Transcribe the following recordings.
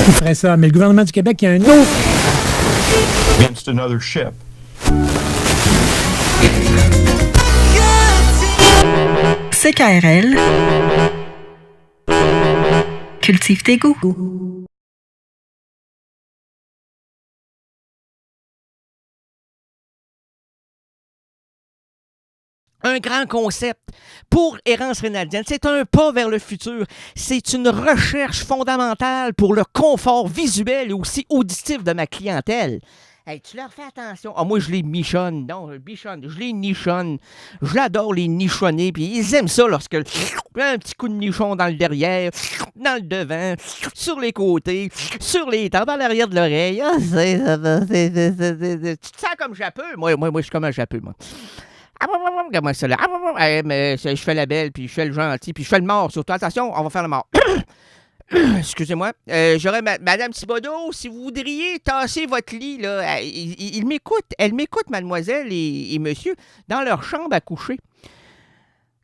qui ferait ça. Mais le gouvernement du Québec, il y a un autre... Against another ship. CKRL. Cultive tes goûts. Un grand concept pour Errance Rénaldienne. C'est un pas vers le futur. C'est une recherche fondamentale pour le confort visuel et aussi auditif de ma clientèle. Hey, tu leur fais attention. Ah, moi, je les michonne. Non, je les nichonne. Je l'adore les nichonner. Puis ils aiment ça lorsque un petit coup de nichon dans le derrière, dans le devant, sur les côtés, sur les tempes, dans l'arrière de l'oreille. Ah, tu te sens comme Japeux? Moi, je suis comme un Japeux, moi. Comment ça là? Mais je fais la belle, puis je fais le gentil, puis je fais le mort surtout. Attention, on va faire le mort. Excusez-moi. J'aurais Madame Thibodeau, si vous voudriez tasser votre lit, là. Il m'écoute. Elle m'écoute, mademoiselle et monsieur, dans leur chambre à coucher.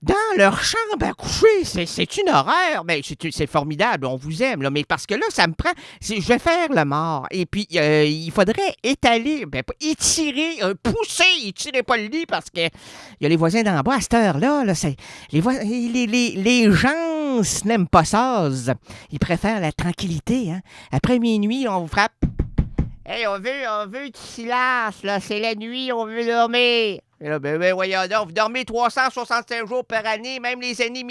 Dans leur chambre à coucher, c'est une horreur, mais c'est formidable, on vous aime, là, mais parce que là, ça me prend, je vais faire le mort, et puis il faudrait étaler, étirer, pousser, étirer pas le lit, parce que il y a les voisins d'en bas à cette heure-là, là, les gens n'aiment pas ça, ils préfèrent la tranquillité, hein. Après minuit, on vous frappe. Hey, on veut du silence, là, c'est la nuit, on veut dormir. Et là, ben voyons donc, vous dormez 365 jours par année, même les années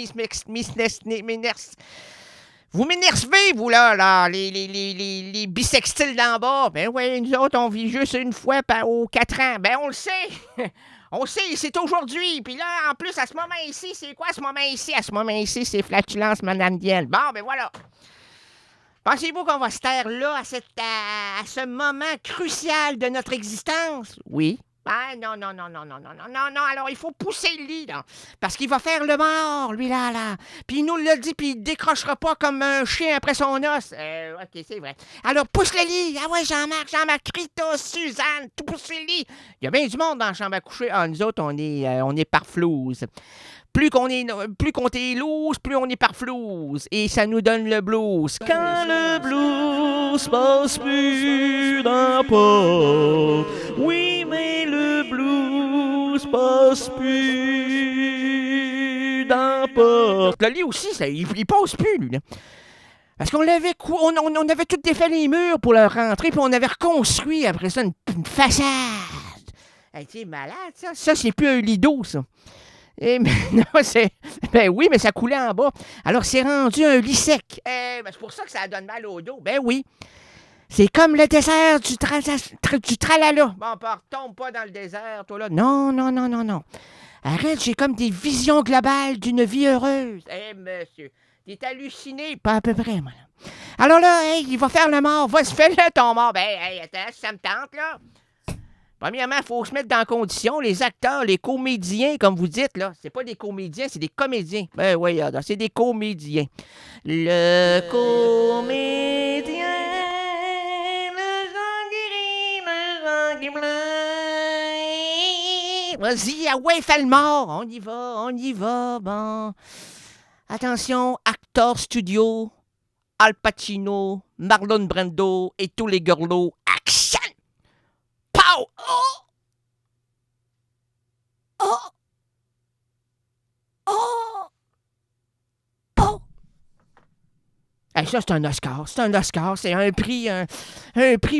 vous m'énervez, vous, là, les bisextiles d'en bas. Ben oui, nous autres, on vit juste une fois aux 4 ans. Ben, on le sait. On le sait, c'est aujourd'hui. Puis là, en plus, à ce moment ici, c'est quoi ce moment ici? À ce moment ici, c'est flatulence manandienne. Bon, ben voilà. Pensez-vous qu'on va se taire là, à ce moment crucial de notre existence? Oui. Ah, non. Alors, il faut pousser le lit, là. Parce qu'il va faire le mort, lui, là. Puis il nous l'a dit, puis il décrochera pas comme un chien après son os. OK, c'est vrai. Alors, pousse le lit. Ah ouais, Jean-Marc, Rita, Suzanne, tout pousse le lit. Il y a bien du monde dans la chambre à coucher. Ah, nous autres, on est parflouse. Plus qu'on est loose, plus on est parflouse. Et ça nous donne le blues. Quand le blues passe plus dans la porte. Oui, mais le blues passe plus dans la porte. Le lit aussi, il passe plus, lui, là. Parce qu'on l'avait on avait tout défait les murs pour le rentrer, puis on avait reconstruit après ça une façade. Hey, t'es malade, ça? Ça, c'est plus un lit d'eau, ça. Non, ben oui, mais ça coulait en bas. Alors, c'est rendu un lit sec. Ben c'est pour ça que ça donne mal au dos. Ben oui. C'est comme le désert du tralala. Bon, tombe pas dans le désert, toi, là. Non. Arrête, j'ai comme des visions globales d'une vie heureuse. Monsieur, t'es halluciné. Pas à peu près, moi. Alors là, il va faire le mort. Va se faire ton mort. Ben, attends, ça me tente, là. Premièrement, il faut se mettre dans la condition. Les acteurs, les comédiens, comme vous dites, là, c'est pas des comédiens, c'est des comédiens. Ben oui, c'est des comédiens. Le comédien, le Jean qui pleure. Vas-y, ouais, fais le mort. On y va, bon. Attention, Actors Studio, Al Pacino, Marlon Brando et tous les gorlots. Action! Pow! Hey, ça, c'est un Oscar. C'est un prix, un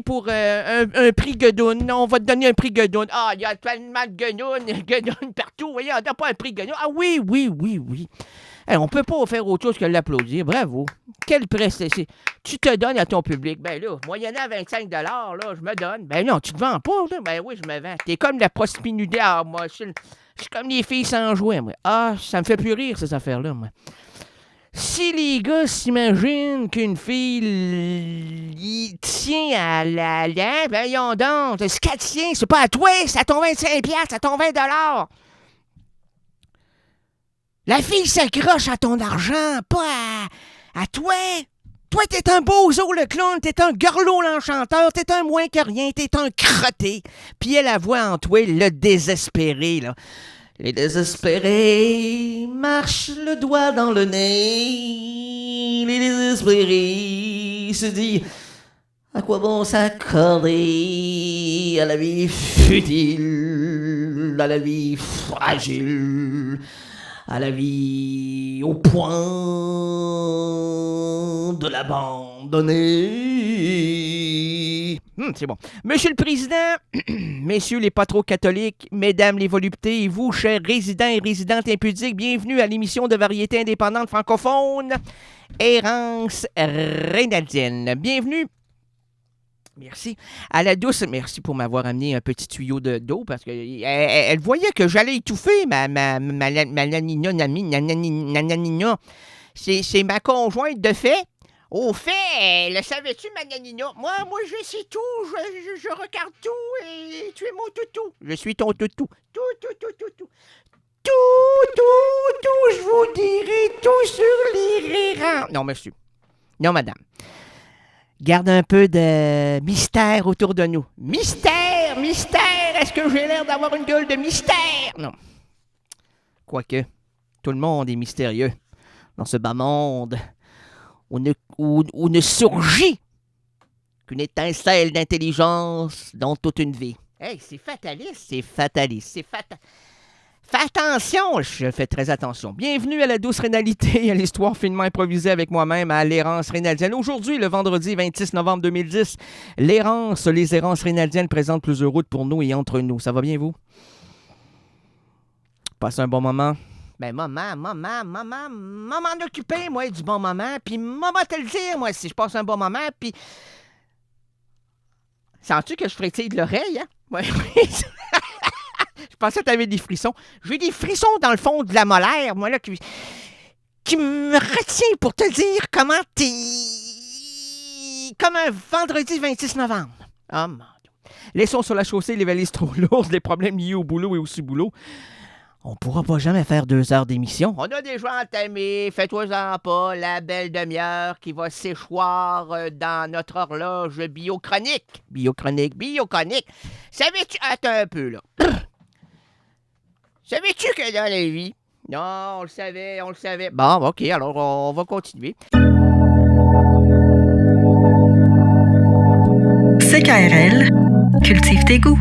pour un prix Guedoun. On va te donner un prix Guedoun. Ah, il y a tellement de Guedoun partout. Voyez, on n'a pas un prix Guedoun. Ah oui. Hey, on peut pas faire autre chose que l'applaudir. Bravo. Quel prestation. Tu te donnes à ton public. Ben là, moyennant 25 $, là, je me donne. Ben non, tu te vends pas, là. Ben oui, je me vends. T'es comme la prospinudée. Ah, moi, je suis comme les filles sans jouer, moi. Ah, ça me fait plus rire, ces affaires-là, moi. Si les gars s'imaginent qu'une fille tient à la lampe, ben yon donc, ce qu'elle tient, c'est pas à toi, c'est à ton 25$, à ton 20$. La fille s'accroche à ton argent, pas à toi. Toi, t'es un bozo le clown, t'es un gorlot l'enchanteur, t'es un moins que rien, t'es un crotté. Puis elle voit en toi le désespéré, là. Les désespérés marchent le doigt dans le nez. Les désespérés se disent à quoi bon s'accorder à la vie futile, à la vie fragile, à la vie au point de l'abandonner. C'est bon. Monsieur le Président, messieurs les pas trop catholiques, mesdames les voluptés, et vous, chers résidents et résidentes impudiques, bienvenue à l'émission de variété indépendante francophone, Errance Rénaldienne. Bienvenue. Merci. À la douce, merci pour m'avoir amené un petit tuyau d'eau parce qu'elle elle voyait que j'allais étouffer ma nananina. C'est ma conjointe de fait. Au fait, le savais-tu, ma nanina? Moi, je sais tout, je regarde tout et tu es mon toutou. Je suis ton toutou. Tout, je vous dirai tout sur les rérans. Non, monsieur. Non, madame. Garde un peu de mystère autour de nous. Mystère! Est-ce que j'ai l'air d'avoir une gueule de mystère? Non. Quoique, tout le monde est mystérieux dans ce bas monde où ne surgit qu'une étincelle d'intelligence dans toute une vie. Hey, c'est fataliste. Fais attention, je fais très attention. Bienvenue à la douce rénalité, à l'histoire finement improvisée avec moi-même, à l'Errance Rénaldienne. Aujourd'hui, le vendredi 26 novembre 2010, les errances rénaldiennes présentent plusieurs routes pour nous et entre nous. Ça va bien, vous? Passez un bon moment? Ben, maman, m'en occuper, moi, du bon moment, puis maman te le dire, moi, si je passe un bon moment, puis... Sens-tu que je frétille de l'oreille, hein? Ouais. Je pensais que tu avais des frissons. J'ai des frissons dans le fond de la molaire, moi, là, qui me retient pour te dire comment t'es... Comme un vendredi 26 novembre. Oh, mon Dieu. Laissons sur la chaussée les valises trop lourdes, les problèmes liés au boulot et au sous-boulot. On pourra pas jamais faire 2 heures d'émission. On a déjà entamé, fais-toi-en pas, la belle demi-heure qui va s'échoir dans notre horloge biochronique. Biochronique. Savais-tu... Attends un peu, là. Savais-tu que dans la vie... Non, on le savait. Bon, OK, alors on va continuer. CKRL, cultive tes goûts.